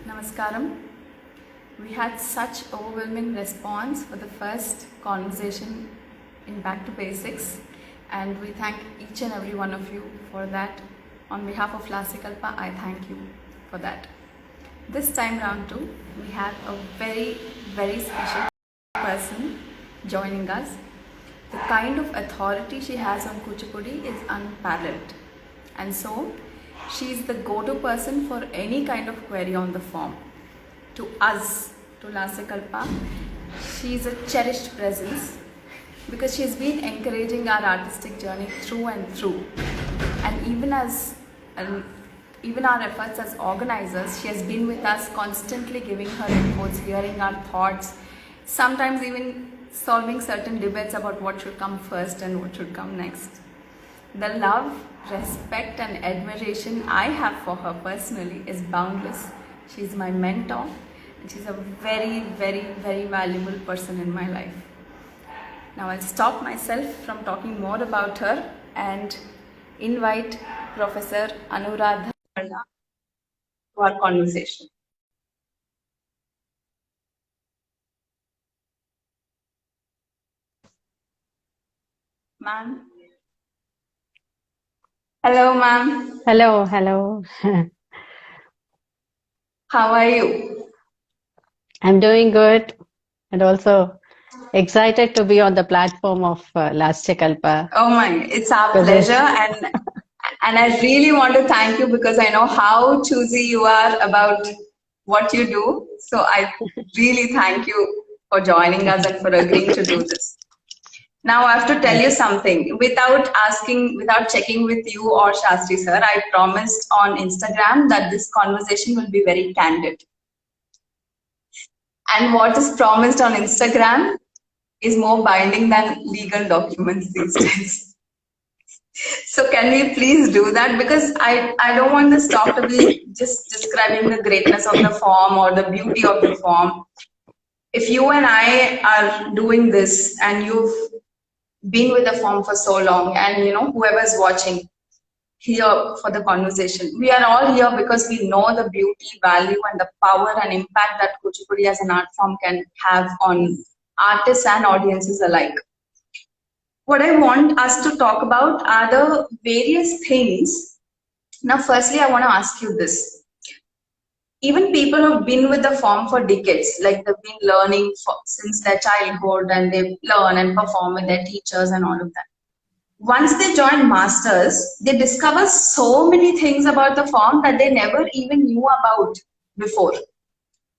Namaskaram. We had such overwhelming response for the first conversation in Back to Basics, and we thank each and every one of you for that. On behalf of Lasikalpa, I thank you for that. This time round too, we have a very, very special person joining us. The kind of authority she has on Kuchipudi is unparalleled. And so, she is the go-to person for any kind of query on the form. To us, to Lasikalpa, she is a cherished presence because she has been encouraging our artistic journey through and through. And even our efforts as organizers, she has been with us constantly giving her inputs, hearing our thoughts, sometimes even solving certain debates about what should come first and what should come next. The love, respect and admiration I have for her personally is boundless. She's my mentor and she's a very, very, very valuable person in my life. Now I'll stop myself from talking more about her and invite Professor Anuradha to our conversation. Ma'am. Hello, ma'am. Hello. How are you? I'm doing good and also excited to be on the platform of Lasikalpa. Oh my, it's our pleasure and I really want to thank you because I know how choosy you are about what you do. So I really thank you for joining us and for agreeing to do this. Now I have to tell you something. Without checking with you or Shastri sir, I promised on Instagram that this conversation will be very candid. And what is promised on Instagram is more binding than legal documents these days. So can we please do that? Because I don't want this talk to be just describing the greatness of the form or the beauty of the form. If you and I are doing this and you've been with the form for so long and whoever's watching here for the conversation, we are all here because we know the beauty, value and the power and impact that Kuchipudi as an art form can have on artists and audiences alike. What I want us to talk about are the various things. Now, firstly, I want to ask you this. Even people who've been with the form for decades, like they've been learning since their childhood and they learn and perform with their teachers and all of that. Once they join masters, they discover so many things about the form that they never even knew about before.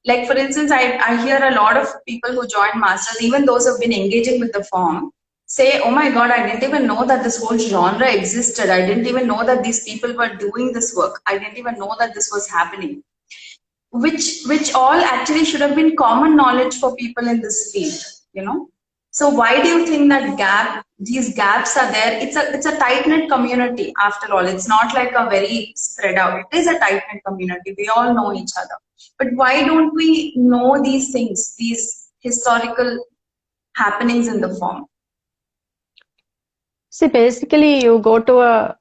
Like for instance, I hear a lot of people who join masters, even those who have been engaging with the form, say, oh my God, I didn't even know that this whole genre existed. I didn't even know that these people were doing this work. I didn't even know that this was happening. Which all actually should have been common knowledge for people in this field, So why do you think that these gaps are there? It's a tight-knit community after all. It's not like a very spread out. It is a tight-knit community. We all know each other. But why don't we know these things, these historical happenings in the form? See, basically you go to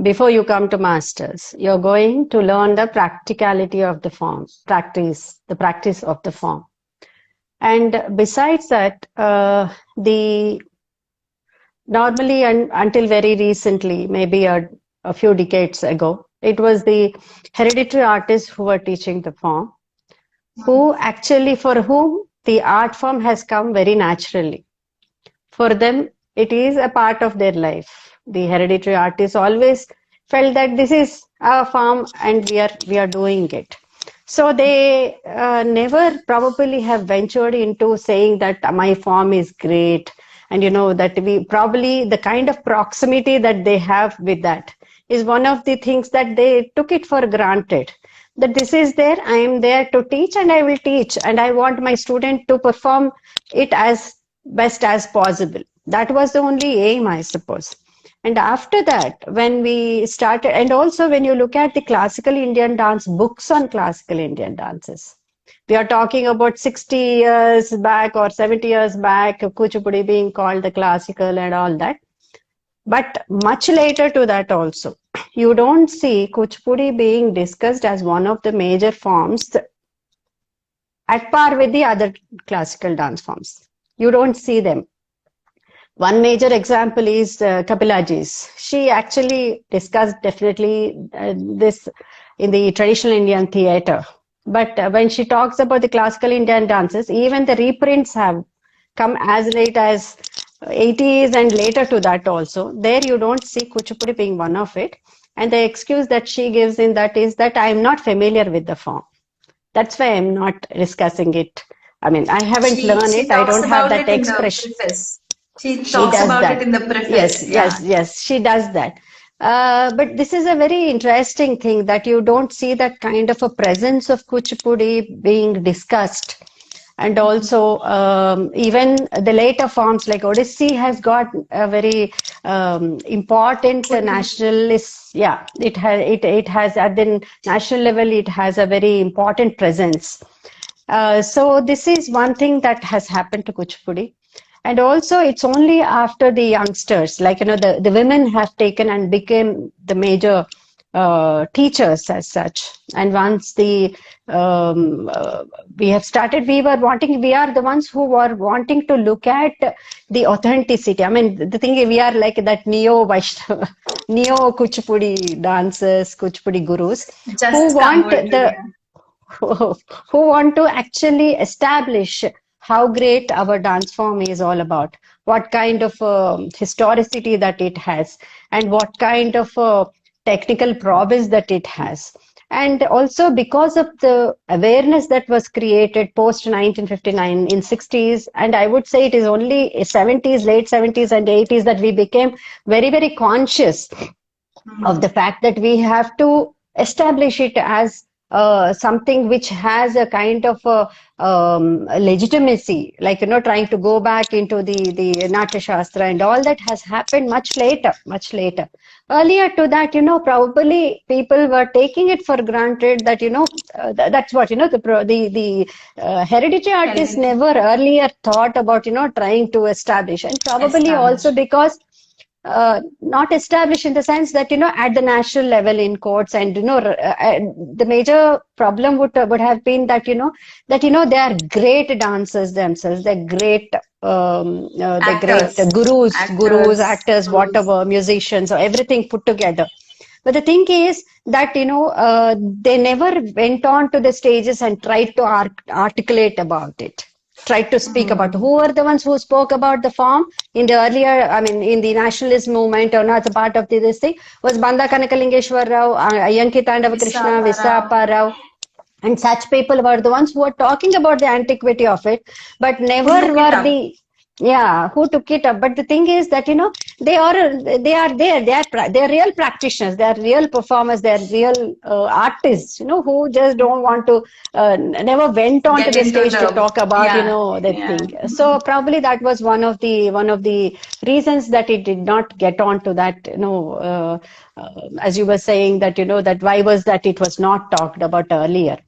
before you come to masters, you're going to learn the practicality of the form, the practice of the form. And besides that, normally and until very recently, maybe a few decades ago, it was the hereditary artists who were teaching the form, for whom the art form has come very naturally. For them, it is a part of their life. The hereditary artists always felt that this is our form and we are doing it. So they never probably have ventured into saying that my form is great, and that the kind of proximity that they have with that is one of the things that they took it for granted, that this is there, I am there to teach and I will teach, and I want my student to perform it as best as possible. That was the only aim, I suppose. And after that, when we started, and also when you look at the classical Indian dance, books on classical Indian dances, we are talking about 60 years back or 70 years back, Kuchipudi being called the classical and all that. But much later to that also, you don't see Kuchipudi being discussed as one of the major forms at par with the other classical dance forms. You don't see them. One major example is Kapilaji's. She actually discussed definitely this in the traditional Indian theatre. But when she talks about the classical Indian dances, even the reprints have come as late as 80s and later to that also. There you don't see Kuchipudi being one of it. And the excuse that she gives in that is that I am not familiar with the form. That's why I'm not discussing it. I mean, I haven't learned She it. I talks don't have about that it in the expression. preface. She She talks does about it that. in the preface. Yes, Yeah. yes, yes. She does that. But this is a very interesting thing that you don't see that kind of a presence of Kuchipudi being discussed. And also, even the later forms like Odissi has got a very important nationalist. Yeah, it has at the national level. It has a very important presence. So this is one thing that has happened to Kuchipudi. And also, it's only after the youngsters, like, the women have taken and became the major teachers as such. And once we have started, we are the ones who were wanting to look at the authenticity. I mean, the thing is, we are like that neo Vaishnava, neo Kuchipudi dancers, Kuchipudi gurus, who Just want converted. the Yeah. who want to actually establish how great our dance form is all about, what kind of historicity that it has, and what kind of technical prowess that it has. And also because of the awareness that was created post 1959 in 60s, and I would say it is only 70s, late 70s and 80s that we became very, very conscious of the fact that we have to establish it as something which has a kind of legitimacy, like, trying to go back into the Natya Shastra, and all that has happened much later, much later. Earlier to that, probably people were taking it for granted that, that's what, the hereditary artists Heritage. never earlier thought about, trying to establish, and probably also Established. because not established in the sense that, at the national level in courts, and the major problem would have been that, they are great dancers themselves, they're great Actors. gurus, Actors. actors, Gurus. whatever, musicians, or everything put together. But the thing is that, they never went on to the stages and tried to articulate about it, tried to speak about. Who were the ones who spoke about the form in the earlier, I mean, in the nationalist movement, or not a part of this thing, was Banda Kanakalingeshwar Rao, Ayanki Tandava Krishna, Visakhara. Visapa Rao. And such people were the ones who were talking about the antiquity of it, but Who never took it were up? who took it up. But the thing is that, they're real practitioners, they're real performers, they're real artists, who just don't want to, never went on to Get the into stage to the, talk about, yeah. the Yeah. thing. So probably that was one of the reasons that it did not get on to that, as you were saying, that, that why was that it was not talked about earlier.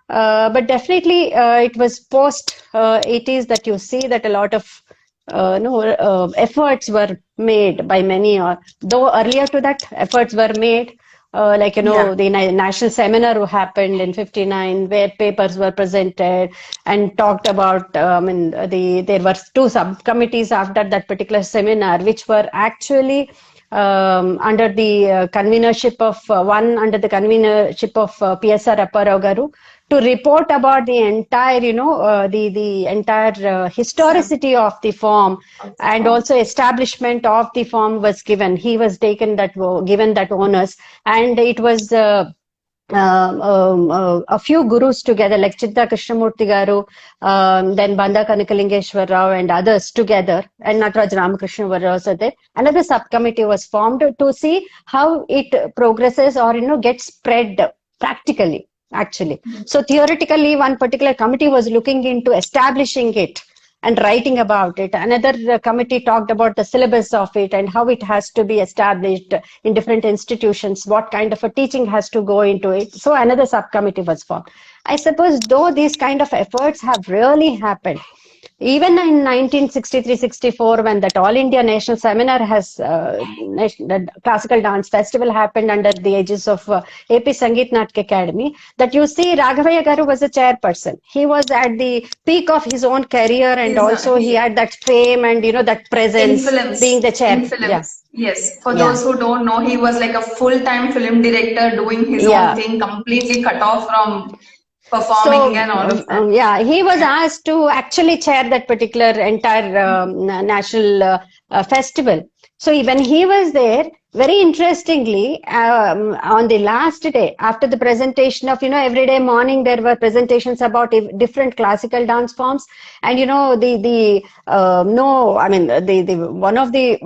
But definitely, it was post 80s that you see that a lot of no efforts were made by many. Though earlier to that, efforts were made. Like, Yeah. the national seminar who happened in 59, where papers were presented and talked about. There were two subcommittees after that particular seminar, which were actually under the convenership of one under the convenership of PSR Apparao Garu, to report about the entire, the entire Some historicity of the form, of the and form. also establishment of the form was given. He was given that onus, and it was. A few gurus together, like Chitta Krishnamurti Garu, then Banda Kanakalingeshwar Rao, and others together, and Nataraj Ramakrishna were also there. Another subcommittee was formed to see how it progresses, or, gets spread practically, actually. So theoretically, one particular committee was looking into establishing it and writing about it. Another committee talked about the syllabus of it and how it has to be established in different institutions, what kind of a teaching has to go into it. So another subcommittee was formed. I suppose, though these kind of efforts have really happened, even in 1963-64, when that All India National Seminar the classical dance festival happened under the aegis of AP Sangeet Natak Academy, that you see Raghavaya Garu was a chairperson. He was at the peak of his own career, and He's also he he had that fame and that presence, being the chair. in Yeah, films. Yes, for yeah, those who don't know, he was like a full-time film director doing his own yeah. thing, completely cut off from performing So, and all of that. yeah, he was Yeah. asked to actually chair that particular entire national festival. So, when he was there, very interestingly, on the last day, after the presentation of, every day morning, there were presentations about different classical dance forms. And, no, I mean, one of the,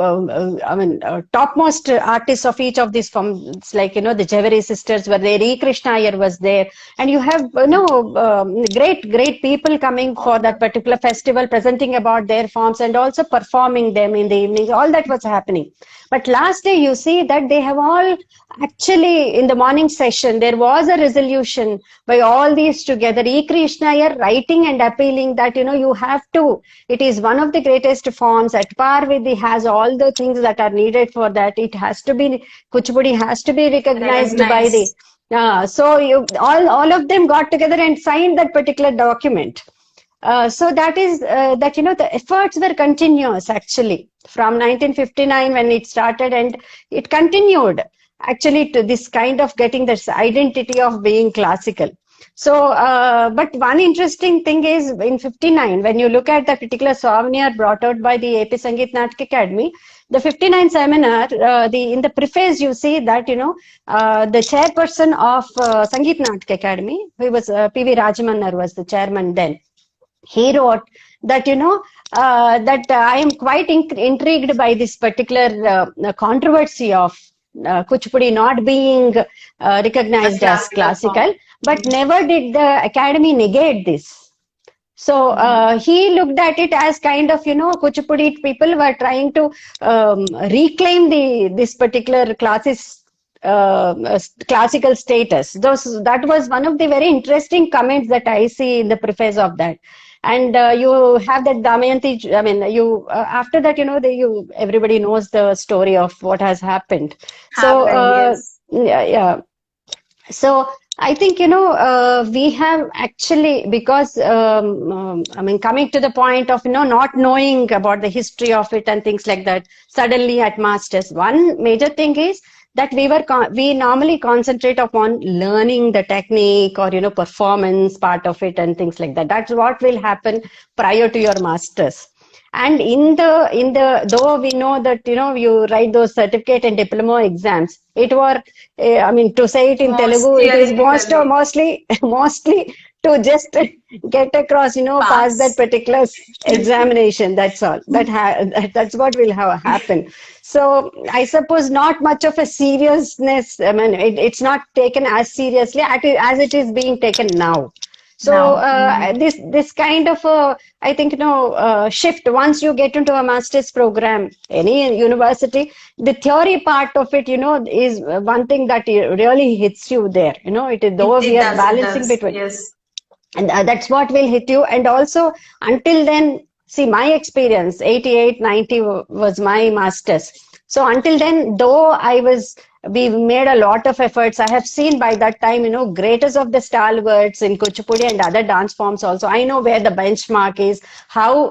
topmost artists of each of these forms, like, the Jhaveri sisters were there, E. Krishna Iyer was there, and you have great people coming for that particular festival, presenting about their forms and also performing them in the evenings. All that was happening. But last day you see that they have all actually, in the morning session, there was a resolution by all these together. E. Krishna Iyer writing and appealing that you have to, it is one of the greatest forms, at par with the, has all the things that are needed for that. It has to be, Kuchipudi has to be recognized by the, Recognized. so all of them got together and signed that particular document. So that is that the efforts were continuous actually from 1959 when it started, and it continued actually to this kind of getting this identity of being classical. So, but one interesting thing is in 59, when you look at the particular souvenir brought out by the AP Sangeet Natak Academy, the 59 seminar, in the preface you see that the chairperson of Sangeet Natak Academy, who was P.V. Rajamannar, was the chairman then. He wrote that that I am quite intrigued by this particular controversy of Kuchipudi not being A recognized as classical form. classical, but never did the academy negate this. So he looked at it as kind of, Kuchipudi people were trying to reclaim this particular classical status. That was one of the very interesting comments that I see in the preface of that. And you have that Damayanti. I mean, after that, everybody knows the story of what has happened. So Happened, yes. yeah. So I think we have actually, because I mean, coming to the point of not knowing about the history of it and things like that, suddenly at masters, one major thing is that we normally concentrate upon learning the technique or performance part of it and things like that. That's what will happen prior to your masters. And in the though we know that you write those certificate and diploma exams, it were I mean, to say it in Most Telugu, it is theoretically mostly to just get across, pass that pass. particular examination. That's all. That's what will have happen. So I suppose not much of a seriousness. I mean, it's not taken as seriously as it is being taken now. So Now. this kind of I think shift, once you get into a master's program, any university, the theory part of it is one thing that really hits you there. It is, though we are It balancing does. between, Yes. and that's what will hit you. And also, until then, see, my experience 88 90 was my masters. So until then, though we made a lot of efforts, I have seen by that time greatest of the stalwarts in Kuchipudi and other dance forms also. I know where the benchmark is, how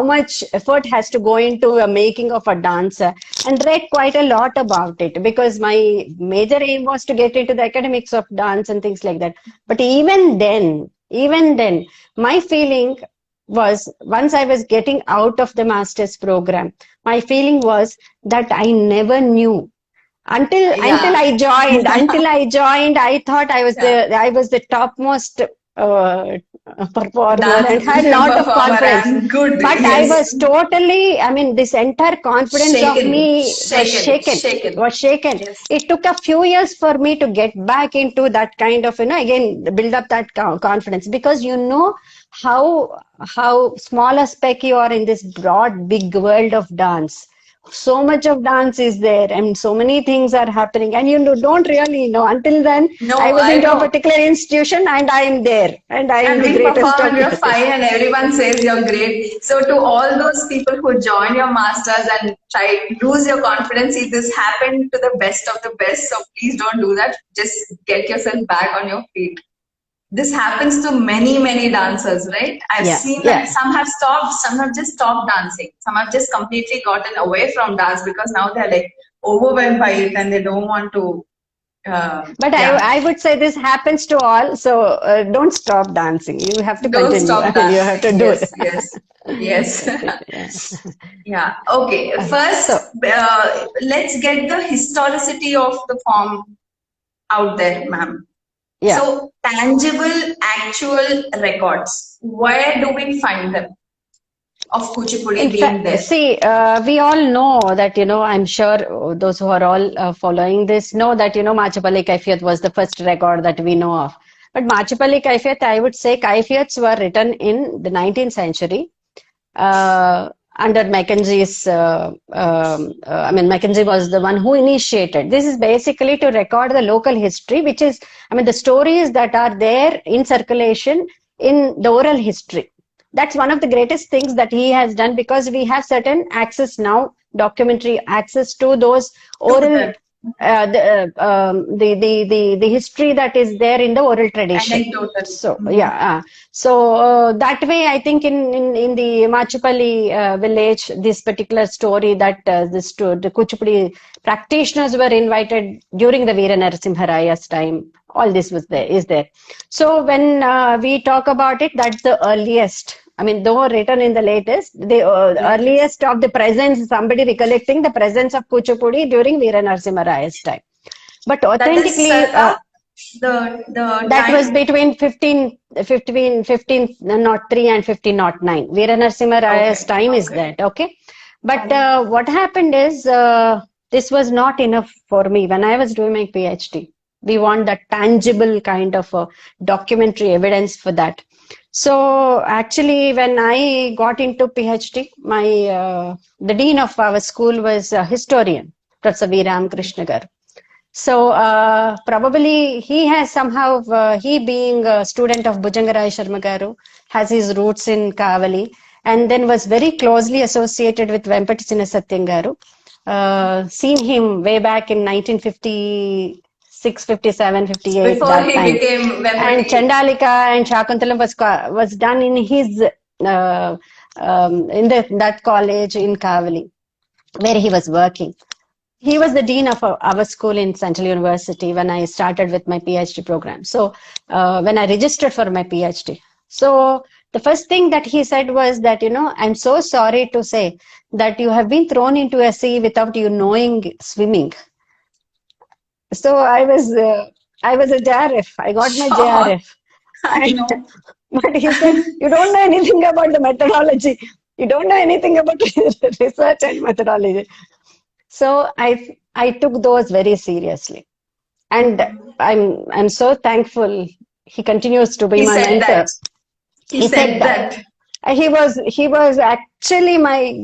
much effort has to go into a making of a dancer, and read quite a lot about it, because my major aim was to get into the academics of dance and things like that. But even then, my feeling was, once I was getting out of the master's program, my feeling was that I never knew until Yeah. I joined. Until I joined, I thought Yeah. I was the topmost performer Dance and had a lot of performer confidence. and good. But I Yes. was totally, I mean, this entire confidence of Shaken. me was Shaken. shaken. Shaken. Was shaken. Yes. It took a few years for me to get back into that kind of, again, build up that confidence, because how small a speck you are in this broad, big world of dance. so much of dance is there and so many things are happening, and don't really know. Until then, No, I was I into a know. particular institution and I am there and I am And the we greatest perform of and you're greatest. fine and everyone says you're great. So to all those people who join your masters and try lose your confidence, see, this happened to the best of the best. So please don't do that. Just get yourself back on your feet. This happens to many, many dancers, right? I've Yeah, seen that yeah. some have stopped, some have just stopped dancing. Some have just completely gotten away from dance because now they're like overwhelmed by it and they don't want to, But yeah. I would say this happens to all, so don't stop dancing. You have to Don't continue. I stop mean, you have to dancing. do it. Yes, yes, yes. That's it. Yeah. Yeah. Okay. So, First, let's get the historicity of the form out there, ma'am. yeah. So, tangible, actual records. Where do we find them of In Kuchipudi being fact, there? see, we all know that, I'm sure those who are all following this know that, Machapalli Kaifiyat was the first record that we know of. But Machapalli Kaifiyat, I would say Kaifiyats were written in the 19th century uh, under Mackenzie's, Mackenzie was the one who initiated. This is basically to record the local history, which is, the stories that are there in circulation in the oral history. That's one of the greatest things that he has done, because we have certain access now, documentary access to those To oral, them. the history that is there in the oral tradition. Anecdotal. So Mhm. yeah, that way I think in the Machupalli village, this particular story that the Kuchipudi practitioners were invited during the Veera Narasimha Raya's time. All this was there, is there. So when we talk about it, that's the earliest. Though written in the latest, the Latest. earliest of the presence, somebody recollecting the presence of Kuchipudi during Veera Narasimha Raya's time. But That is authentically, circa the that was time. between 1503 and 1509. Veera Narasimha Raya's Okay. time is Okay. that, okay? But Okay. what happened is, this was not enough for me when I was doing my PhD. We want that tangible kind of documentary evidence for that. So actually, when I got into PhD, the dean of our school was a historian, Professor V. Ramakrishna Garu. So probably he has somehow, he being a student of Bhujangarai Sharma Garu, has his roots in Kavali, and then was very closely associated with Vempati Chinna Satyam Garu. Seen him way back in 1956, 57, 58, Before that he time. became And Vempati. Chandalika and Shakuntalam was done in his, in that college in Kavali, where he was working. He was the dean of our school in Central University when I started with my PhD program. So when I registered for my PhD. So the first thing that he said was that, I'm so sorry to say that you have been thrown into a sea without you knowing swimming. So I was a JRF. I got my Sure. JRF. I And, know. but he said, you don't know anything about the methodology. You don't know anything about research and methodology. So I took those very seriously, and I'm so thankful. He continues to be He my said mentor. that. He He said said that. that. He was actually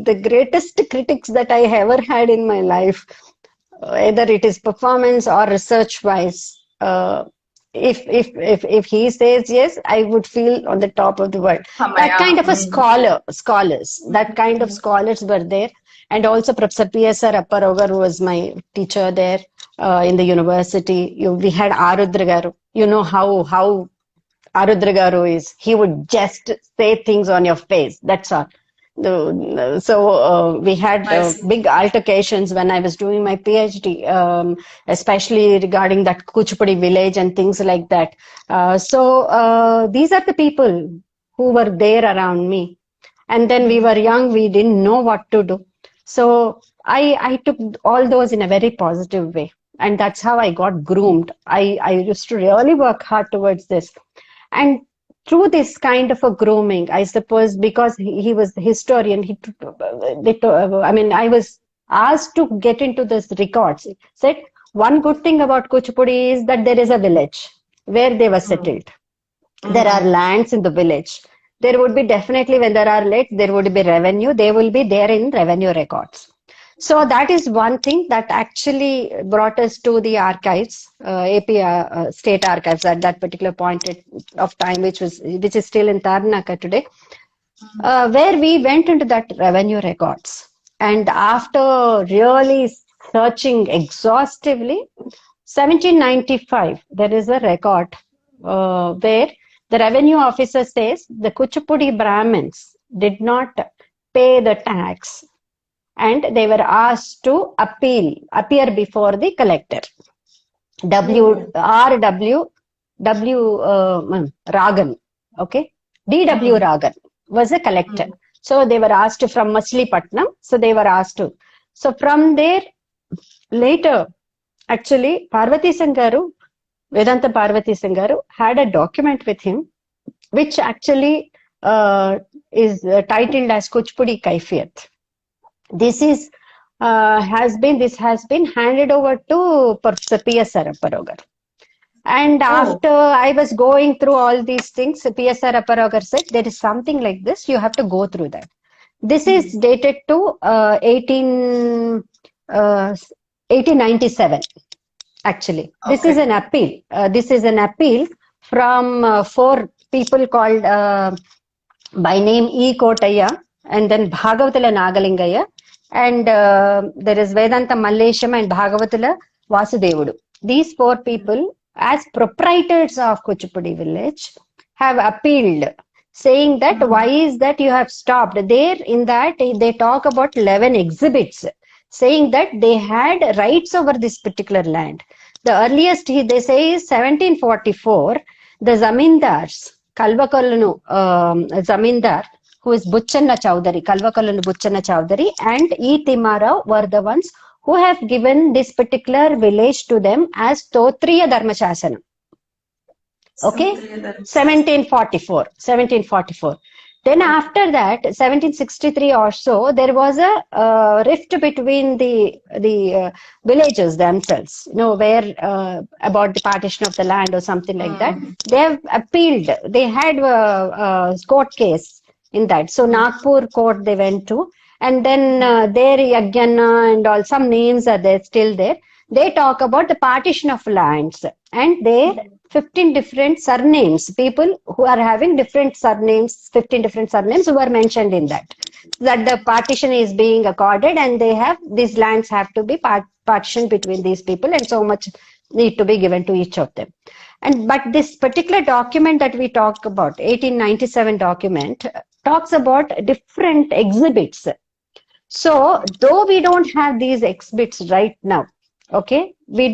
the greatest critics that I ever had in my life, either it is performance or research wise. If he says yes, I would feel on the top of the world. That Hamaya. kind of a Mm. scholars, that kind of scholars were there. And also Professor P.S.R. Apparogar was my teacher there in the university. We had Arudra Garu. You know how Arudra Garu is. He would just say things on your face. That's all. So we had I see. big altercations when I was doing my PhD, especially regarding that Kuchipudi village and things like that. So these are the people who were there around me. And then we were young, we didn't know what to do. So I took all those in a very positive way. And that's how I got groomed. I used to really work hard towards this. And through this kind of a grooming, I suppose, because he was the historian, I was asked to get into this records. He said, one good thing about Kuchipudi is that there is a village where they were Mm. settled. There are Mm. lands in the village. There would be definitely, when there are lakes, there would be revenue. They will be there in revenue records. So that is one thing that actually brought us to the archives, AP state archives at that particular point of time, which is still in Tarnaka today, where we went into that revenue records. And after really searching exhaustively, 1795, there is a record where the revenue officer says the Kuchipudi Brahmins did not pay the tax and they were asked to appear before the collector. Ragan, okay? D.W. Ragan was a collector. So they were asked from Machilipatnam. So they were asked to. So from there, later, actually, Parvati Sangaru, Vedanta Parvati Sangaru had a document with him, which actually is titled as Kuchipudi Kaifiyat. This has been handed over to P.S. Saraparogar. And after I was going through all these things, P.S. Saraparogar said, there is something like this, you have to go through that. This is dated to 1897, actually. Okay. This is an appeal. This is an appeal from 4 people called by name E. Kotaya, and then Bhagavatala Nagalingaya, and there is Vedanta Mallesham and Bhagavatala Vasudevudu. These 4 people, as proprietors of Kuchipudi village, have appealed, saying that why is that you have stopped. There in that they talk about 11 exhibits, saying that they had rights over this particular land. The earliest they say is 1744. The zamindars, Kalvakollanu zamindar, who is Buchanna Chowdhury, Kalvakollanu Buchanna Chowdhury, and E. Timarao were the ones who have given this particular village to them as Totriya Dharmashasanam. Okay, 1744. Then after that, 1763 or so, there was a rift between the villages themselves, where about the partition of the land or something like that. They have appealed. They had a court case in that. So Nagpur court they went to, and then there Yajna and all, some names are there still there. They talk about the partition of lands, and there 15 different surnames, people who are having different surnames, 15 different surnames who are mentioned in that the partition is being accorded, and these lands have to be partitioned between these people, and so much need to be given to each of them. But this particular document that we talk about, 1897 document, talks about different exhibits. So though we don't have these exhibits right now, okay, we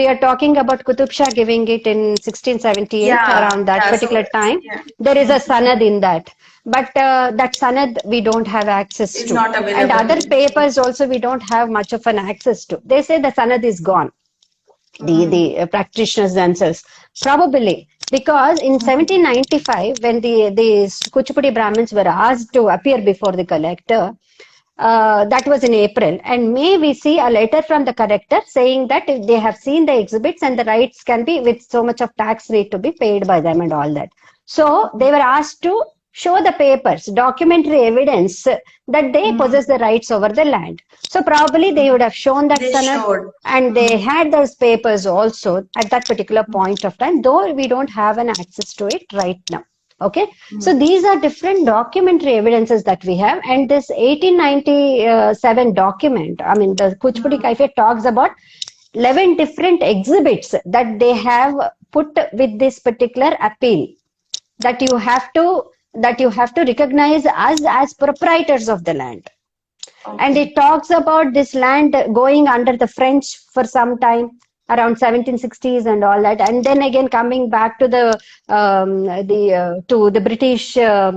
are talking about Qutub Shah giving it in 1678, around that particular time. Yeah. There is a sanad in that. But that sanad we don't have access to. Not available. And other papers also we don't have much of an access to. They say the sanad is gone. The practitioners themselves. Probably. Because in 1795, when the Kuchipudi Brahmins were asked to appear before the collector, that was in April, and May we see a letter from the collector saying that if they have seen the exhibits and the rights can be with so much of tax need to be paid by them and all that. So they were asked to show the papers, documentary evidence that they possess the rights over the land. So probably they would have shown that sanad, and they had those papers also at that particular point of time, though we don't have an access to it right now. Okay, so these are different documentary evidences that we have, and this 1897 document, I mean the Kuchipudi Kaifiyat talks about 11 different exhibits that they have put with this particular appeal, that you have to recognize us as proprietors of the land. Okay. And it talks about this land going under the French for some time, around 1760s and all that, and then again coming back to the British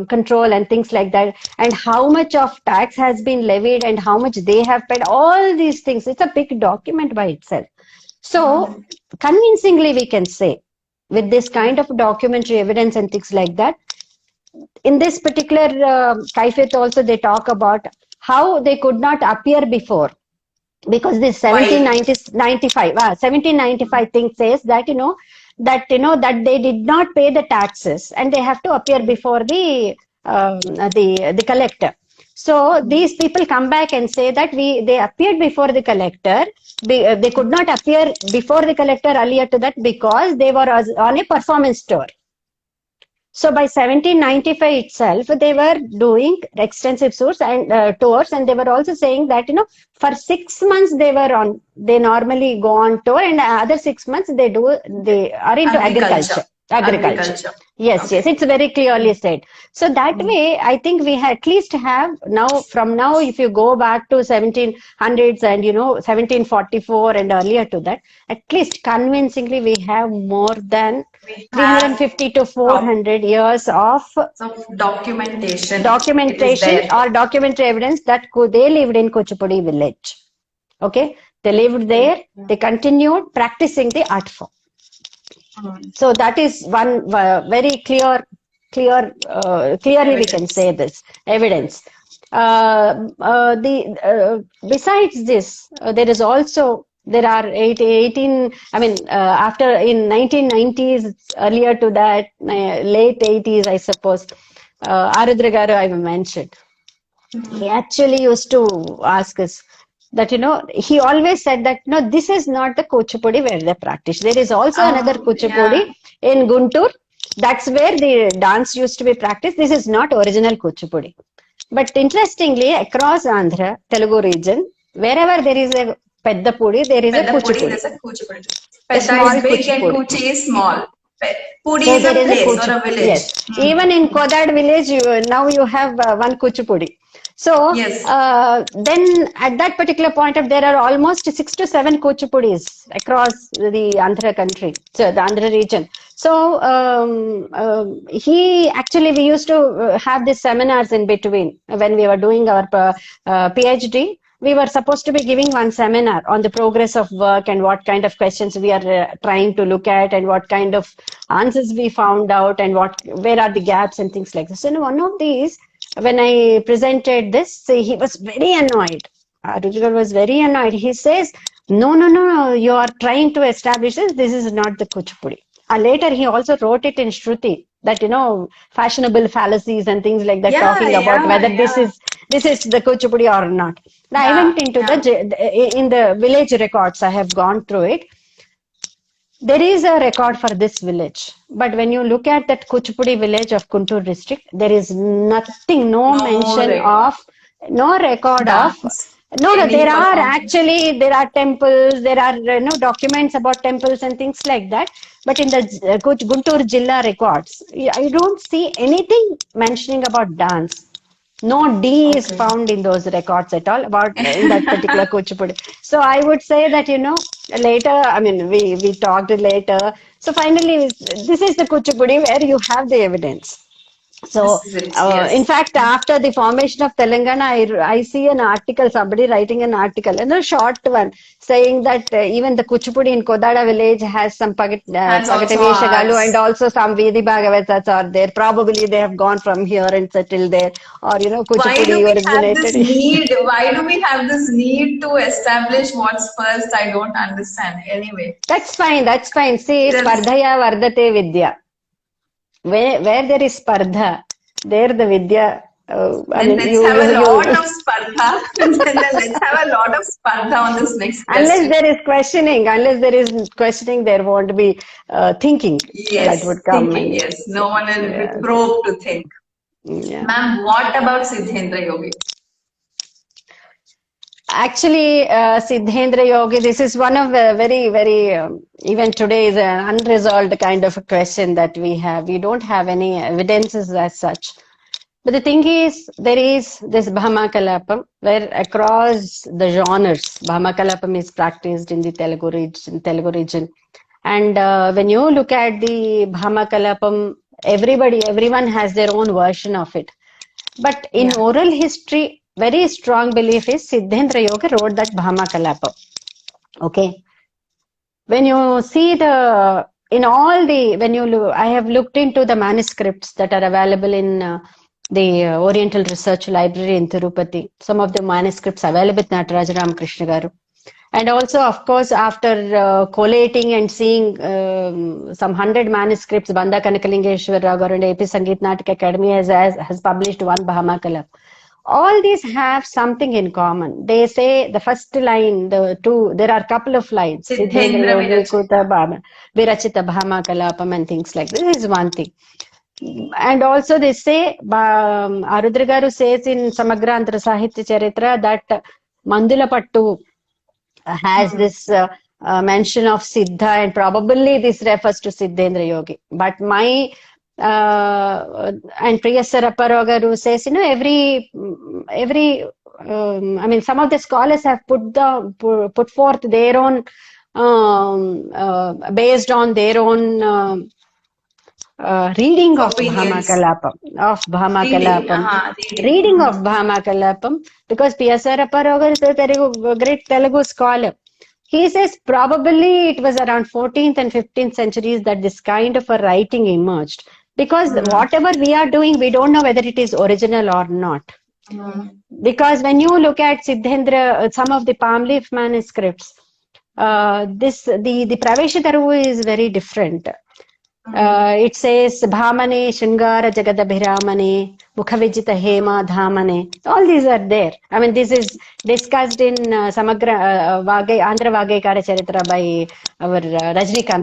control and things like that, and how much of tax has been levied and how much they have paid, all these things. It's a big document by itself. So convincingly we can say, with this kind of documentary evidence and things like that, in this particular Kaifiyat also they talk about how they could not appear before. Because this 1795 thing says that that they did not pay the taxes and they have to appear before the collector. So these people come back and say that they appeared before the collector. They could not appear before the collector earlier to that because they were on a performance tour. So by 1795 itself, they were doing extensive tours, and they were also saying that, for 6 months they normally go on tour, and other 6 months they are into agriculture. Yes, Okay. yes, it's very clearly said. So that way, I think we at least have from now, if you go back to 1700s and 1744 and earlier to that, at least convincingly we have more than We have 350 to 400 years of documentation. It is documentation there. or documentary evidence that they lived in Kuchipudi village. Okay, they lived there, they continued practicing the art form. So that is one very clearly we can say this evidence. Besides this, there are 18, after in 1990s, earlier to that, late 80s, I suppose, Arudragaru I mentioned. He actually used to ask us that, he always said that, this is not the Kuchipudi where they practice. There is also another Kuchipudi in Guntur. That's where the dance used to be practiced. This is not original Kuchipudi. But interestingly, across Andhra, Telugu region, wherever there is a Peddapudi, there is a Kuchipudi. There's a Kuchipudi. A small Pedda is big and Kuchipudi. Kuchi is small. Pudi So is there a is a place or a village. Yes. Even in Kodad village, now you have one Kuchipudi. So Yes. then at that particular point there are almost 6 to 7 Kuchipudis across the Andhra country, so the Andhra region. So we used to have these seminars in between when we were doing our PhD. We were supposed to be giving one seminar on the progress of work and what kind of questions we are trying to look at and what kind of answers we found out and where are the gaps and things like this. So in one of these, when I presented this, he was very annoyed. Rujigar was very annoyed. He says, no, you are trying to establish this. This is not the Kuchipudi. Later, he also wrote it in Shruti that, fashionable fallacies and things like that, talking about whether this is the Kuchipudi or not. Now, I went into in the village records, I have gone through it. There is a record for this village, but when you look at that Kuchipudi village of Guntur district, there is nothing, no record of. There are temples, there are documents about temples and things like that. But in the Guntur Jilla records, I don't see anything mentioning about dance. No D is found in those records at all about in that particular Kuchipudi. So I would say that, later, we talked later. So finally, this is the Kuchipudi where you have the evidence. So, in fact, after the formation of Telangana, I see an article, somebody writing an article, and a short one, saying that even the Kuchipudi in Kodada village has some Pagataveshagalu and also some Vedi Bhagavatas are there. Probably they have gone from here and settled there, or Kuchipudi originated. Why do we have this need to establish what's first? I don't understand. Anyway, that's fine. See, Spardhaya Vardate Vidya. Where there is spardha, there the vidya. Let's have a lot of spardha. Let's have a lot of spardha on this next question. Unless there is questioning, there won't be thinking. Yes, that would come. Yes, no one will be probed to think. Yeah. Ma'am, what about Siddhendra Yogi? Actually, Siddhendra Yogi, this is one of the very, very, even today is an unresolved kind of a question that we have. We don't have any evidences as such. But the thing is, there is this Bhama Kalapam, where across the genres, Bhama Kalapam is practiced in the Telugu region. And when you look at the Bhama Kalapam, everyone has their own version of it. But in oral history, very strong belief is Siddhendra Yogi wrote that Bhama Kalapa. Okay. When you see I have looked into the manuscripts that are available in the Oriental Research Library in Tirupati. Some of the manuscripts available with Nataraja Ramakrishna Garu. And also, of course, after collating and seeing some 100 manuscripts, Banda Kanakalingeshwar Rao Garu and AP Sangeet Natak Academy has published one Bhama Kalapa. all these have something in common. They say the first line, there are a couple of lines. Siddhendra Siddhendra Yogi Virachita. Kuta Bhama, Virachita Bhama Kalapam and things like this. This is one thing. And also they say, Arudra Garu says in Samagrandra Sahitya Charitra that Mandula Pattu has this mention of Siddha, and probably this refers to Siddhendra Yogi. But my and Priyasara Paragaru says, I mean, some of the scholars have put forth their own based on their own reading of Opinions. Reading of Bhama Kalapam, because Priyasara Paragaru is a great Telugu scholar. He says probably it was around 14th and 15th centuries that this kind of a writing emerged. Because whatever we are doing, we don't know whether it is original or not. Because when you look at Siddhendra, some of the palm leaf manuscripts, the Praveshitaru is very different. It says Bhamane, Shringara Jagadabhiramane, Mukhavijita Hema Dhamane. All these are there. I mean, this is discussed in Samagra Andhra Vagaikara Charitra by our Rajnikant.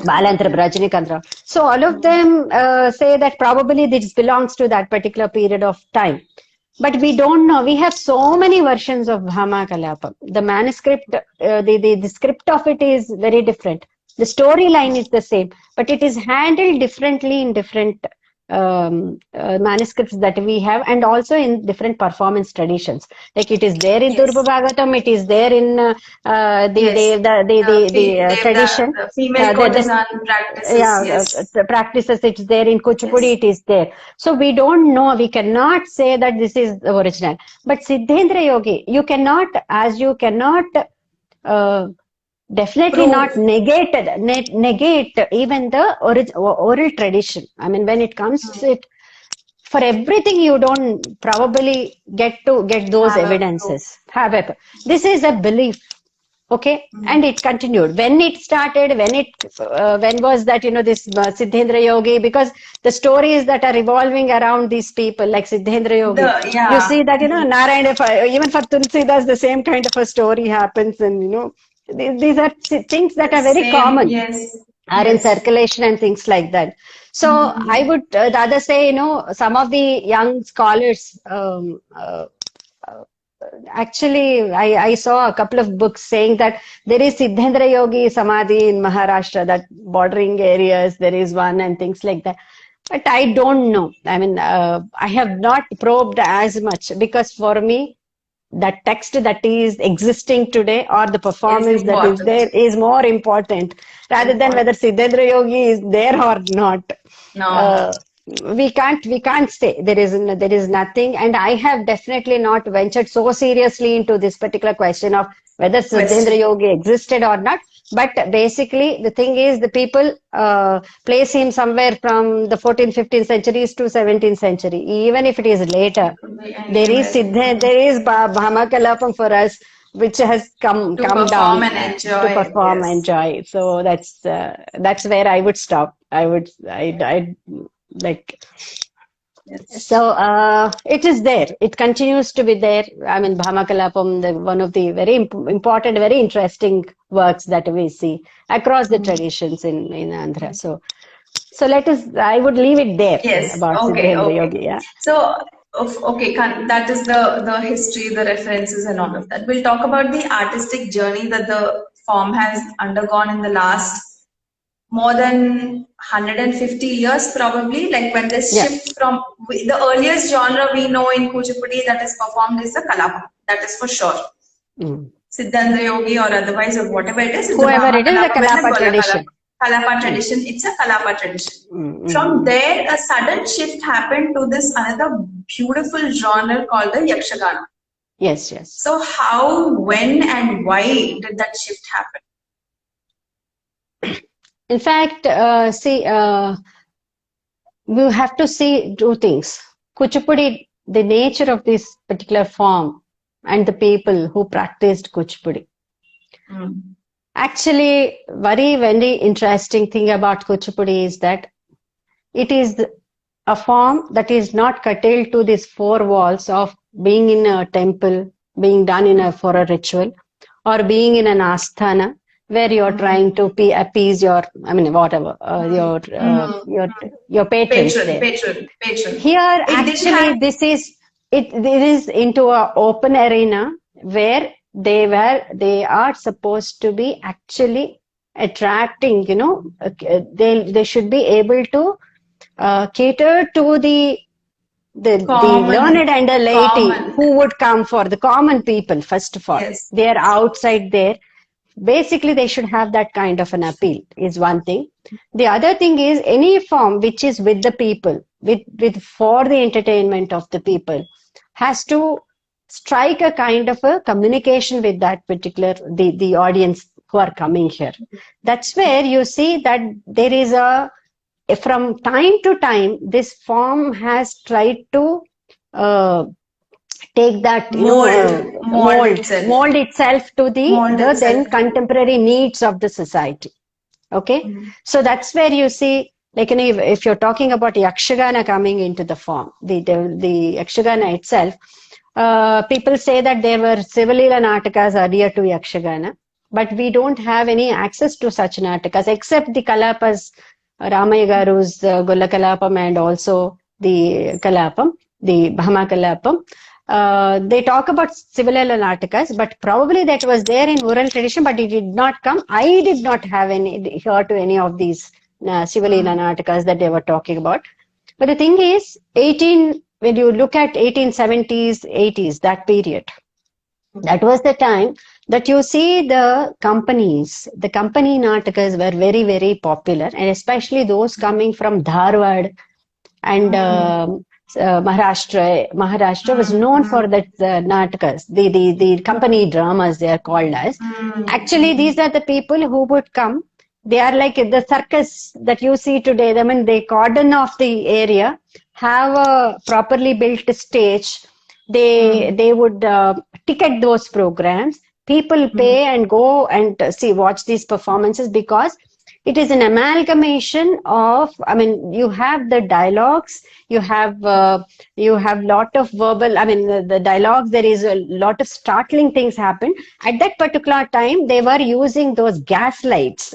Balantra Rajnikant. So all of them say that probably this belongs to that particular period of time. But we don't know. We have so many versions of Bhama Kalapam. The manuscript, the script of it is very different. The storyline is the same, but it is handled differently in different manuscripts that we have, and also in different performance traditions. Like it is there in Durga Bhagavatam, it is there in the tradition. The female courtesan practices. Practices, it's there in Kuchipudi, it is there. So we don't know, we cannot say that this is the original. But Siddhendra Yogi, you cannot definitely not negate even the oral tradition. I mean, when it comes to it, for everything you don't probably get those evidences. However, this is a belief, okay, and it continued. When it started, when was that? This Siddhendra Yogi, because the stories that are revolving around these people, like Siddhendra Yogi, you see that Narayana, even for Tulsidas, the same kind of a story happens, and these are things that are very common, are in circulation and things like that. So I would rather say, some of the young scholars, actually, I saw a couple of books saying that there is Siddhendra Yogi Samadhi in Maharashtra, that bordering areas, there is one and things like that. But I don't know. I mean, I have not probed as much, because for me, that text that is existing today or the performance that is there is more important rather than whether Siddhendra Yogi is there or not. No. We can't say there is nothing, and I have definitely not ventured so seriously into this particular question of whether Siddhendra Yogi existed or not. But basically, the thing is, the people place him somewhere from the 14th, 15th centuries to 17th century. Even if it is later, there is Bhama Kalapam for us, which has come down to perform and enjoy. So that's where I would stop. I'd like. So it is there. It continues to be there. I mean, Bhama Kalapam, one of the very important, very interesting works that we see across the traditions in Andhra. So I would leave it there. Yes. About Siddhendra Yogi. Yeah. So that is the history, the references, and all of that. We'll talk about the artistic journey that the form has undergone in the last more than 150 years, probably. Like when this shift from the earliest genre we know in Kuchipudi that is performed is the Kalapa. That is for sure. Siddhendra Yogi or otherwise, or whatever it is. Whoever it is, a Kalapa tradition. Kalapa tradition. It's a Kalapa tradition. From there, a sudden shift happened to this another beautiful genre called the Yakshagana. Yes. So how, when, and why did that shift happen? In fact, we have to see two things. Kuchipudi, the nature of this particular form, and the people who practiced Kuchipudi. Actually, very, very interesting thing about Kuchipudi is that it is a form that is not curtailed to these four walls of being in a temple, being done for a ritual, or being in an asthana where you're trying to appease your, I mean, whatever, your patrons there. Patron. Here, It didn't have. actually, it is into a open arena where they are supposed to be actually attracting, they should be able to cater to the learned and the laity who would come, for the common people. First of all, Yes. they are outside there. Basically, they should have that kind of an appeal, is one thing. The other thing is any form which is with the people, with for the entertainment of the people, has to strike a kind of a communication with that particular the audience who are coming here. That's where you see that there is from time to time, this form has tried to take that mold itself to the then contemporary needs of the society. Okay, so that's where you see, like, if you're talking about Yakshagana coming into the form, the Yakshagana itself, people say that there were Sivalila Natakas earlier to Yakshagana, but we don't have any access to such Natakas except the Kalapas, Ramaya Garu's Golla Kalapam, and also the Kalapam, the Bhama Kalapam. They talk about Sivalila Natakas, but probably that was there in oral tradition, but it did not come. I did not have heard to any of these Sivalila Natakas that they were talking about. But the thing is, when you look at 1870s, 80s, that period, that was the time that you see the company Natakas were very, very popular, and especially those coming from Dharwad and Maharashtra was known for that Natakas, the company dramas they are called as. Actually, these are the people who would come. They are like the circus that you see today. I mean, they cordon off the area, have a properly built stage. They would ticket those programs. People pay and go and watch these performances, because it is an amalgamation of, I mean, you have the dialogues, you have lot of verbal, I mean, the dialogues, there is a lot of startling things happen. At that particular time, they were using those gas lights,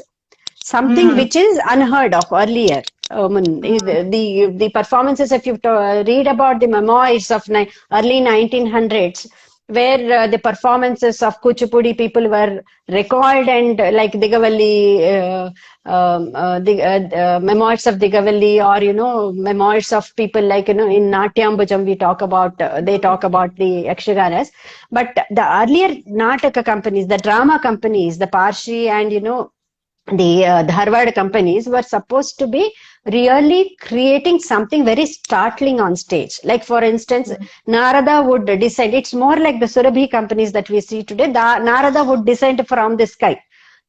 something which is unheard of earlier. The performances, if you read about the memoirs of early 1900s, where the performances of Kuchipudi people were recalled, and like Digavalli, the memoirs of Digavalli, or memoirs of people like in Natyambujam we talk about, they talk about the Yakshaganas. But the earlier Nataka companies, the drama companies, the Parshi and the Dharwad companies were supposed to be really creating something very startling on stage. Like, for instance, Narada would descend. It's more like the Surabhi companies that we see today. Narada would descend from the sky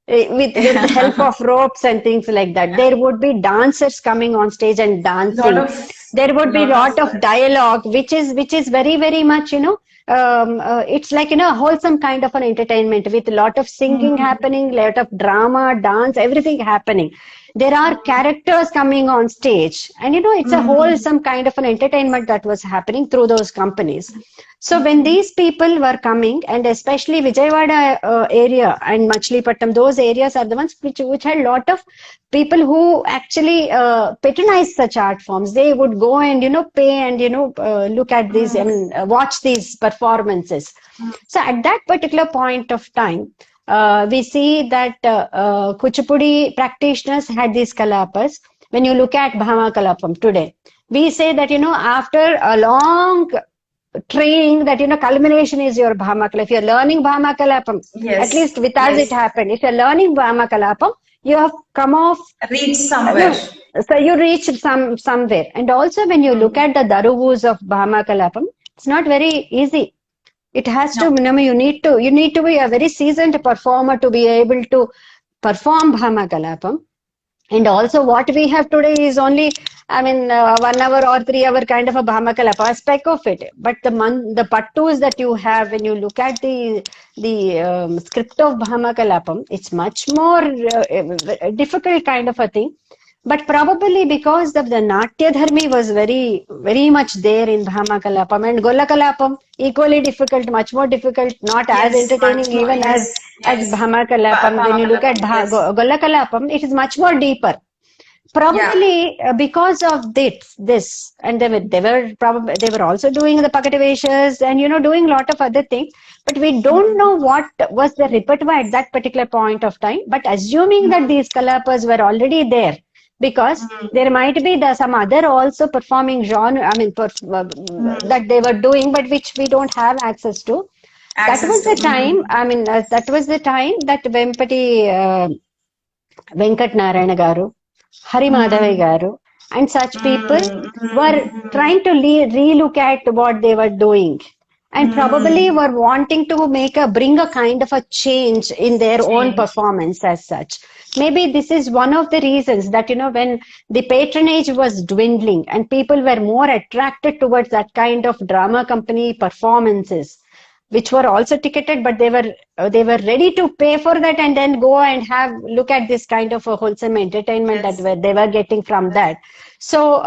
with the help of ropes and things like that. There would be dancers coming on stage and dancing. There would be a lot of dialogue, which is very, very much, it's like, a wholesome kind of an entertainment with a lot of singing happening, a lot of drama, dance, everything happening. There are characters coming on stage, and it's a wholesome kind of an entertainment that was happening through those companies. So when these people were coming, and especially Vijayawada area and Machilipatnam, those areas are the ones which had a lot of people who actually patronize such art forms. They would go and pay and look at these, I mean, watch these performances. So at that particular point of time, we see that Kuchipudi practitioners had these kalapas. When you look at Bhama Kalapam today, we say that after a long training, that culmination is your Bhama Kalapam. If you're learning Bhama Kalapam, at least with us it happened. If you're learning Bhama Kalapam, you have come off, reach somewhere. So you reached somewhere. And also when you look at the Daruvus of Bhama Kalapam, it's not very easy. It has to, you need to be a very seasoned performer to be able to perform Bhama Kalapam. And also what we have today is only, 1 hour or 3 hour kind of a Bhama Kalapa, a speck of it. But the pattus that you have, when you look at the script of Bhama Kalapam, it's much more difficult kind of a thing. But probably because of the Natya Dharmi was very, very much there in Bhama Kalapam, and Gola Kalapam, equally difficult, much more difficult, not as Yes, much entertaining more. even Yes, as yes. Bhama Kalapam. When you look at Pamakalapam. Yes. Gola Kalapam, it is much more deeper. Yeah. Probably because of this, and they were also doing the Pakataveshas and doing a lot of other things. But we don't know what was the repertoire at that particular point of time. But assuming that these Kalapas were already there, because there might be some other also performing genre, I mean, that they were doing, but which we don't have access to. That Access was to. the time. I mean, that was the time that Venkat Narayana Garu, Hari Madhavi Garu, and such people were trying to relook at what they were doing, and probably were wanting to bring a kind of a change in their own Change. performance as such. Maybe this is one of the reasons that when the patronage was dwindling and people were more attracted towards that kind of drama company performances, which were also ticketed, but they were ready to pay for that and then go and have look at this kind of a wholesome entertainment that Yes. they were getting from that. So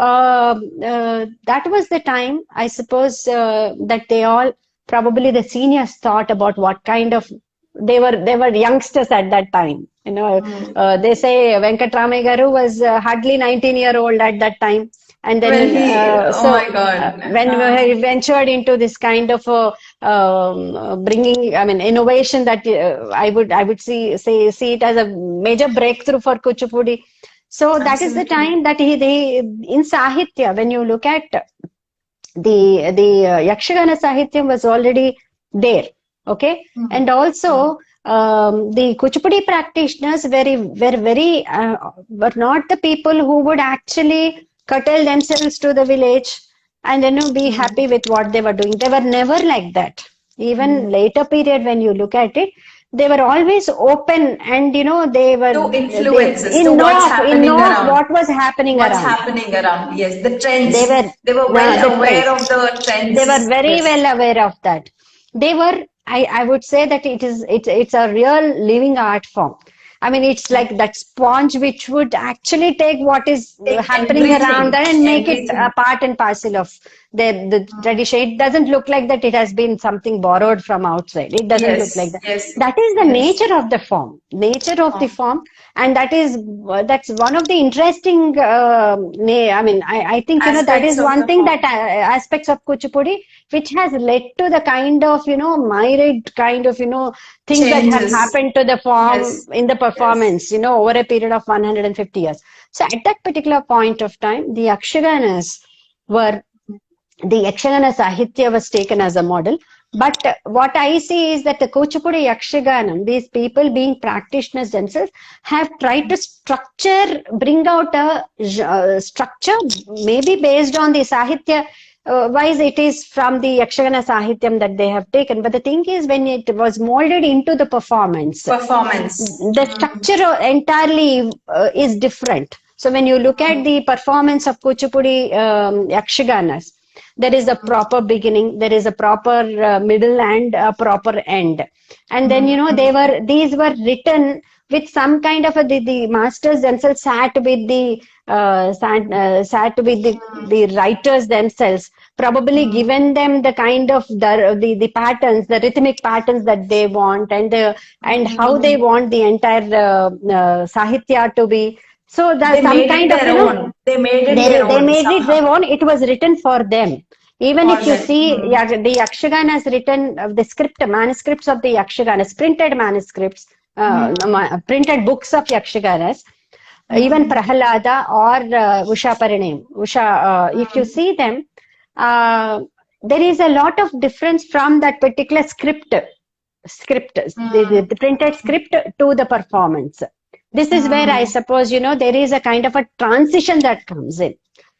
that was the time, I suppose, that they all, probably the seniors, thought about what kind of, they were youngsters at that time. They say Venkatramaya Garu was hardly 19-year-old at that time. And When then, he, oh my God. when we ventured into this kind of bringing, I mean, innovation, that I would see it as a major breakthrough for Kuchipudi. So that is the Absolutely. time that they in Sahitya, when you look at the Yakshagana Sahityam was already there, okay, and also the Kuchipudi practitioners were not the people who would actually curtail themselves to the village and be happy with what they were doing. They were never like that. Even later period, when you look at it, they were always open, and To they influences, to what's in happening know of around. what was happening What's around. happening around. Yes, the They trends. were They were well the aware trends. of the They were trends. very Yes. well aware of that. They were, I would say that it's a real living art form. I mean, it's like that sponge which would actually take what is Take happening around everything, that and make it a everything. part and parcel of the tradition. It doesn't look like that it has been something borrowed from outside. It doesn't look like Yes, that. yes, That is the yes. nature of the form. Nature of the form, and that's one of the interesting. I mean, I think that Aspects is of one the thing that form. aspects of Kuchipudi which has led to the kind of myriad kind of things that have Changes. happened to the form Yes, in the yes. performance over a period of 150 years. So at that particular point of time, the Yakshaganas were the Yakshagana Sahitya was taken as a model. But what I see is that the Kuchipudi Yakshaganam, these people being practitioners themselves, have tried to bring out a structure, maybe based on the Sahitya. Wise it is from the Yakshagana Sahityam that they have taken. But the thing is, when it was molded into the performance, Performance. the structure entirely is different. So when you look at the performance of Kuchipudi Yakshaganas, there is a proper beginning, there is a proper middle and a proper end. And then, these were written with some kind of the masters themselves sat with the writers themselves, probably given them the kind of the patterns, the rhythmic patterns that they want, and how they want the entire sahitya to be. So that They some made it kind of their own. They made it their they own made it somehow. their own. It was written for them. Even For if you them. see, yeah, the Yakshagan has written the manuscripts of the Yakshaganas, printed manuscripts, printed books of Yakshaganas, even Prahalada or Usha Parinim. If you see them, uh, there is a lot of difference from that particular script, the printed script to the performance. This is where I suppose, there is a kind of a transition that comes in.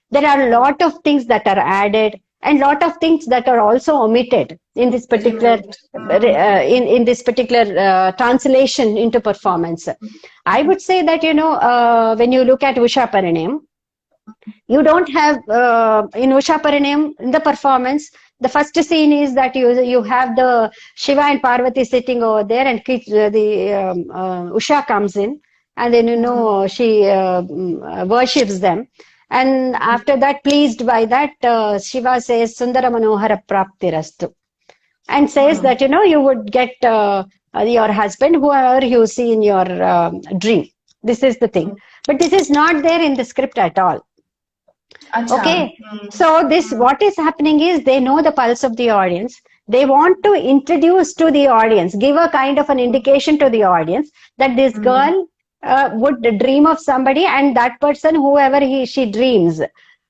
There are a lot of things that are added and lot of things that are also omitted in this particular Removed. in this particular translation into performance. I would say that, when you look at Usha Parinim, you don't have in Usha Parinam in the performance. The first scene is that you have the Shiva and Parvati sitting over there, and the Usha comes in, and then she worships them. And after that, pleased by that, Shiva says, Sundara Manohara Praptirastu, and says that, you would get your husband, whoever you see in your dream. This is the thing. But this is not there in the script at all. Achha. Okay. So this, what is happening is they know the pulse of the audience. They want to introduce to the audience, give a kind of an indication to the audience that this girl would dream of somebody, and that person, whoever she dreams,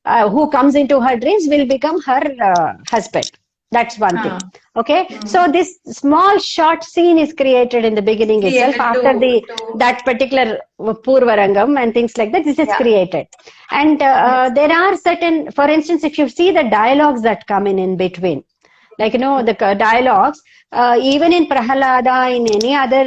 who comes into her dreams, will become her husband. That's one thing. Okay. So this small short scene is created in the beginning itself after that particular Purvarangam and things like that. This is created. And there are certain, for instance, if you see the dialogues that come in between, like, the dialogues, even in Prahalada, in any other,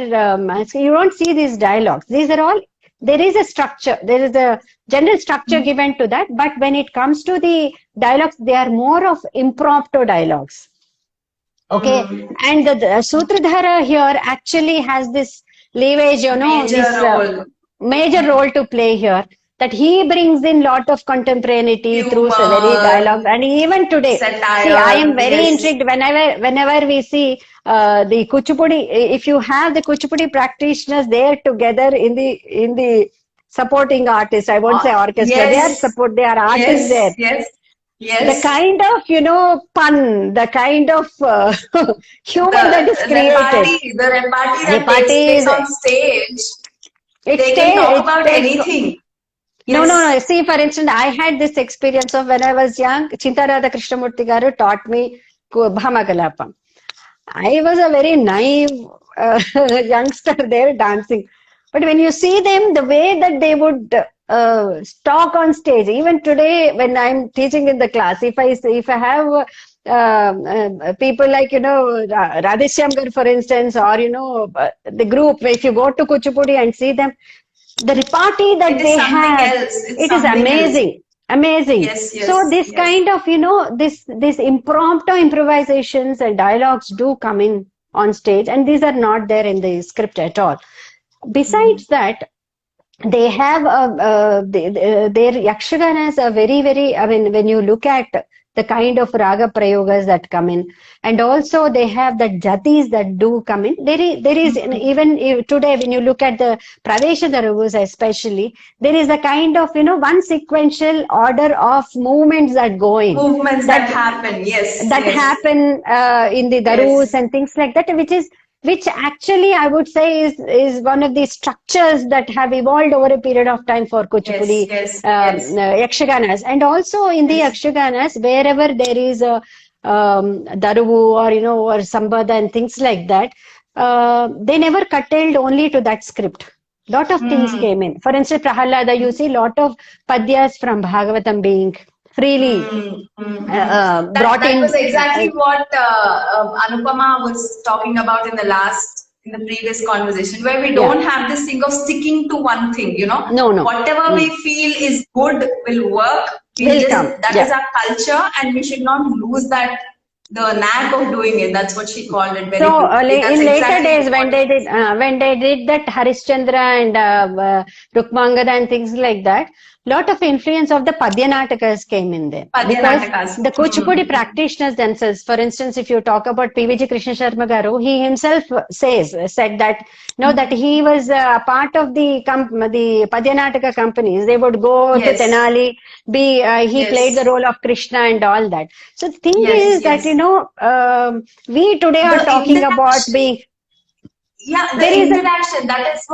you don't see these dialogues. These are all, there is a structure, there is a general structure given to that, but when it comes to the dialogues, they are more of impromptu dialogues. Okay. And the Sutradhara here actually has this leverage, major role to play here, that he brings in lot of contemporaneity through very dialogues. And even today, satire, see, I am very intrigued whenever we see the Kuchipudi, if you have the Kuchipudi practitioners there together in the supporting artists, I won't say orchestra, they are artists there. Yes. The kind of, pun, the kind of humor that is created. The repartee that takes place on stage, they can talk about anything. Yes. No. See, for instance, I had this experience of when I was young, Chintaradha Krishnamurti Garu taught me Bhamakalapam. I was a very naive youngster there dancing. But when you see them, the way that they would talk on stage, even today when I'm teaching in the class, if I have people like, Radhishyam, for instance, or, the group, if you go to Kuchipudi and see them, the repartee that they have, it is amazing. Amazing. Yes, so this kind of, this impromptu improvisations and dialogues do come in on stage, and these are not there in the script at all. Besides that, they have their yakshaganas are very, very, I mean, when you look at the kind of raga prayogas that come in, and also they have the jatis that do come in. There is even today, when you look at the Pravesha Daragus especially, there is a kind of, one sequential order of movements that go in. Movements that happen, yes. That happen in the Darus and things like that, which actually I would say is one of the structures that have evolved over a period of time for Kuchipudi Yakshaganas. And also in the Yakshaganas, wherever there is a Daruvu or Sambada and things like that, they never curtailed only to that script. Lot of things came in. For instance, Prahalada, you see lot of padyas from Bhagavatam being freely brought in. That was exactly what Anupama was talking about in the previous conversation, where we don't have this thing of sticking to one thing, No. Whatever we feel is good will work. That is our culture, and we should not lose the knack of doing it. That's what she called it. So in later days, when they did that Harishchandra and Rukmangada and things like that, lot of influence of the Padyanatakas came in there. Because the Kuchipudi practitioners themselves, for instance, if you talk about P.V.G. Krishna Sharma Garu, he himself said that, that he was a part of the Padyanataka companies. They would go to Tenali, he played the role of Krishna and all that. So the thing is that, we today are talking about being... Yeah, the interaction, that is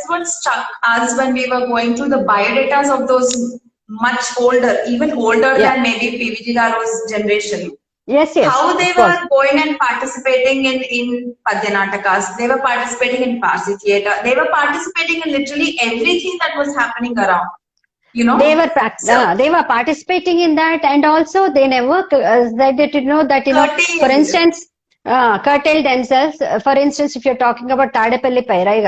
what struck us when we were going through the biodatas of those much older, even older than maybe P.V.G. Garu's generation. Yes. How they were going and participating in Padyanatakas, they were participating in Parsi theatre, they were participating in literally everything that was happening around. They were participating in that, and also they never for instance, curtail themselves. For instance, if you're talking about Tadepalli Perai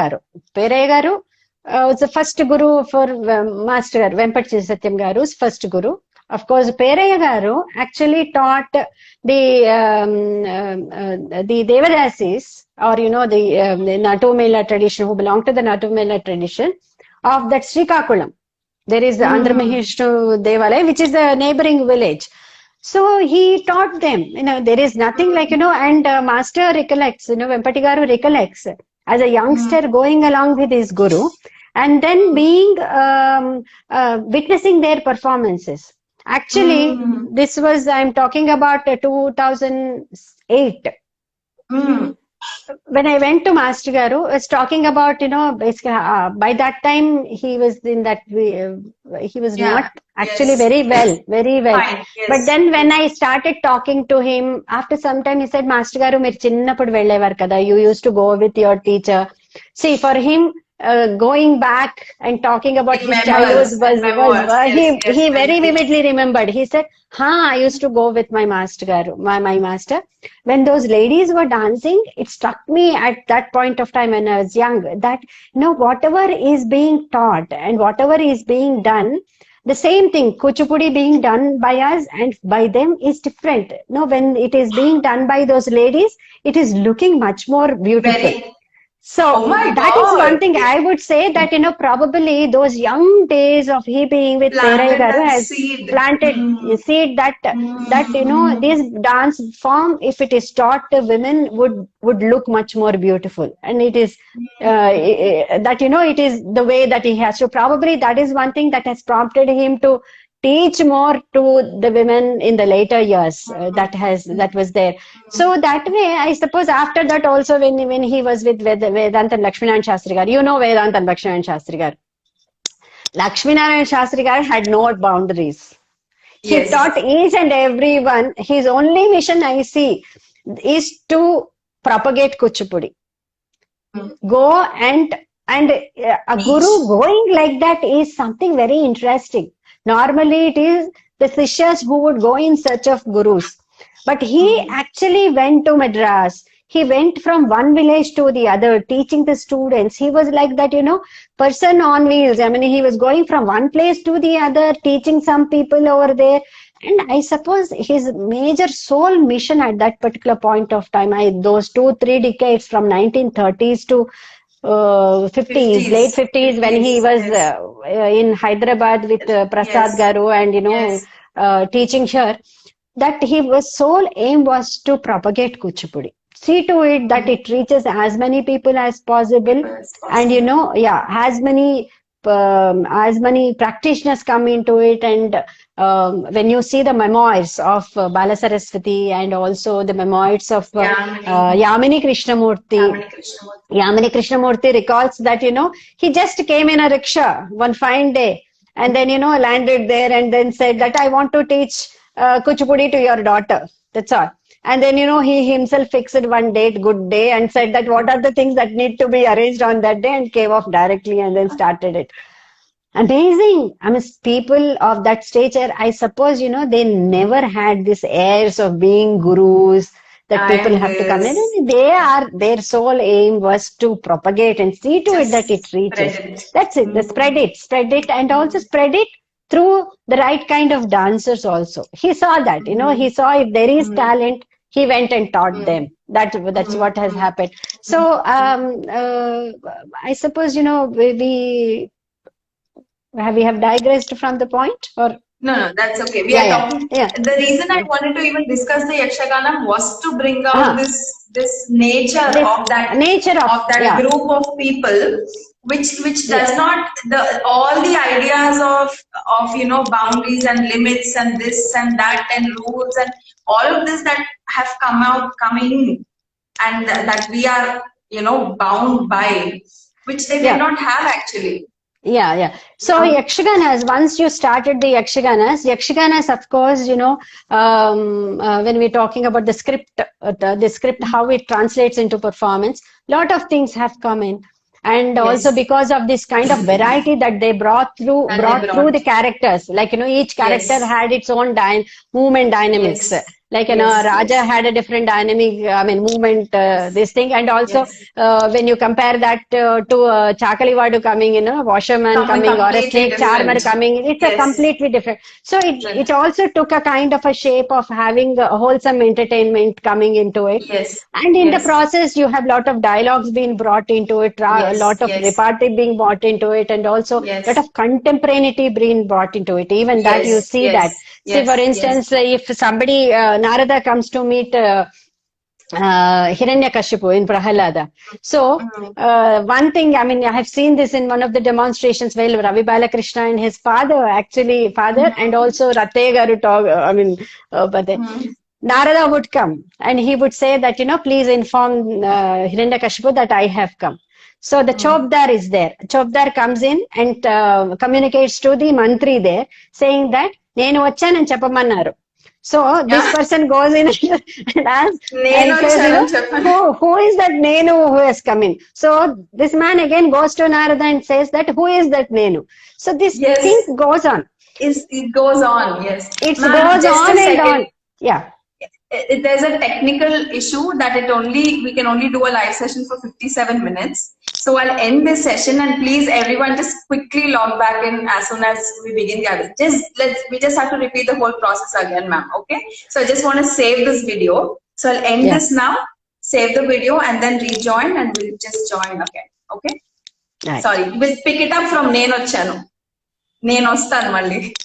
Garu was the first guru for Master Vempati Satyam Garu's first guru. of course, Peraya Garu actually taught the Devadasis, or the Natumela tradition, who belong to the Natumela tradition of that Srikakulam. There is the Andhra Maheshnu Devalaya, which is the neighboring village. So he taught them, there is nothing like, and master recollects, Vempati Garu recollects as a youngster going along with his guru and then being, witnessing their performances. Actually, this was, I'm talking about 2008. When I went to Master Garu, I was talking about, basically, by that time he was in that, he was not actually very well. Fine, yes. But then when I started talking to him, after some time he said, Master Garu, meer chinnappudu vellevaru kada, you used to go with your teacher. See, for him, going back and talking about his childhood he very vividly remembered. He said, I used to go with my master, my master. When those ladies were dancing, it struck me at that point of time when I was young that, whatever is being taught and whatever is being done, the same thing, Kuchipudi being done by us and by them is different. When it is being done by those ladies, it is looking much more beautiful. So that is one thing I would say that, probably those young days of he being with Peraya Garu has planted seed that, this dance form, if it is taught to women, would look much more beautiful. And it is, that, it is the way that he has to, probably that is one thing that has prompted him to teach more to the women in the later years. That was there. So that way, I suppose after that also when he was with Vedanta Lakshminarayan Shastri Garu, Vedanta Lakshminarayan Shastri Garu. Lakshminarayan Shastri Garu had no boundaries. He taught each and everyone. His only mission I see is to propagate Kuchipudi. Go and a guru going like that is something very interesting. Normally, it is the Sishyas who would go in search of gurus. But he actually went to Madras. He went from one village to the other, teaching the students. He was like that, person on wheels. I mean, he was going from one place to the other, teaching some people over there. And I suppose his major sole mission at that particular point of time, those 2-3 decades from 1930s to 50s, late 50s, when he was in Hyderabad with Prasad Garu and, teaching here, that his sole aim was to propagate Kuchipudi. See to it that it reaches as many people as possible, and as many practitioners come into it. And when you see the memoirs of Balasaraswati and also the memoirs of Yamini Krishnamurti recalls that, he just came in a rickshaw one fine day and then, landed there and then said that I want to teach Kuchipudi to your daughter. That's all. And then, he himself fixed one date, good day, and said that what are the things that need to be arranged on that day, and came off directly and then started it. Amazing. I mean, people of that stature, I suppose, they never had this airs of being gurus that people have to come in. And their sole aim was to propagate and see to it that it reaches. That's it. Spread it, and also spread it through the right kind of dancers also. He saw that, he saw if there is talent, he went and taught them. That's what has happened. So, I suppose, we have digressed from the point, or? No, that's okay. We are talking. The reason I wanted to even discuss the Yakshagana was to bring out this nature of that group of people, which does not all the ideas of boundaries and limits and this and that and rules and all of this that have coming and that we are bound by, which they did not have actually. So Yakshaganas, once you started the Yakshaganas, of course, when we're talking about the script, how it translates into performance, lot of things have come in. And also because of this kind of variety that they brought through the characters, like, each character had its own movement dynamics. Like, you know, Raja had a different dynamic, I mean, movement, this thing. And also, when you compare that to Chakaliwadu coming, you know, washerman coming, or a snake charmer coming, it's a completely different. So it also took a kind of a shape of having a wholesome entertainment coming into it. And in the process, you have a lot of dialogues being brought into it, a lot of repartee being brought into it, and also a lot of contemporaneity being brought into it. Even that you see that. See, for instance, if somebody, Narada comes to meet Hiranyakashipu in Prahalada. So, one thing, I mean, I have seen this in one of the demonstrations where Ravi Balakrishna and his father, and also Ratte Garu talk, I mean, Narada would come and he would say that, you know, please inform Hiranyakashipu that I have come. So the Chopdar is there. Chopdar comes in and communicates to the Mantri there, saying that, Nenu vachanani cheppamannaru. So this person goes in and asks, and says, you know, who is that Nenu who has come in? So this man again goes to Narada and says that, who is that Nenu? So this thing goes on. It goes on, yes. It goes on and on. Yeah. There's a technical issue that we can only do a live session for 57 minutes. So I'll end this session, and please everyone just quickly log back in as soon as we begin. We just have to repeat the whole process again, ma'am. Okay. So I just want to save this video. So I'll end this now, save the video, and then rejoin, and we'll just join again. Okay. Right. Sorry, we'll pick it up from Nenu Vachanu. Nenu Ostan Malli.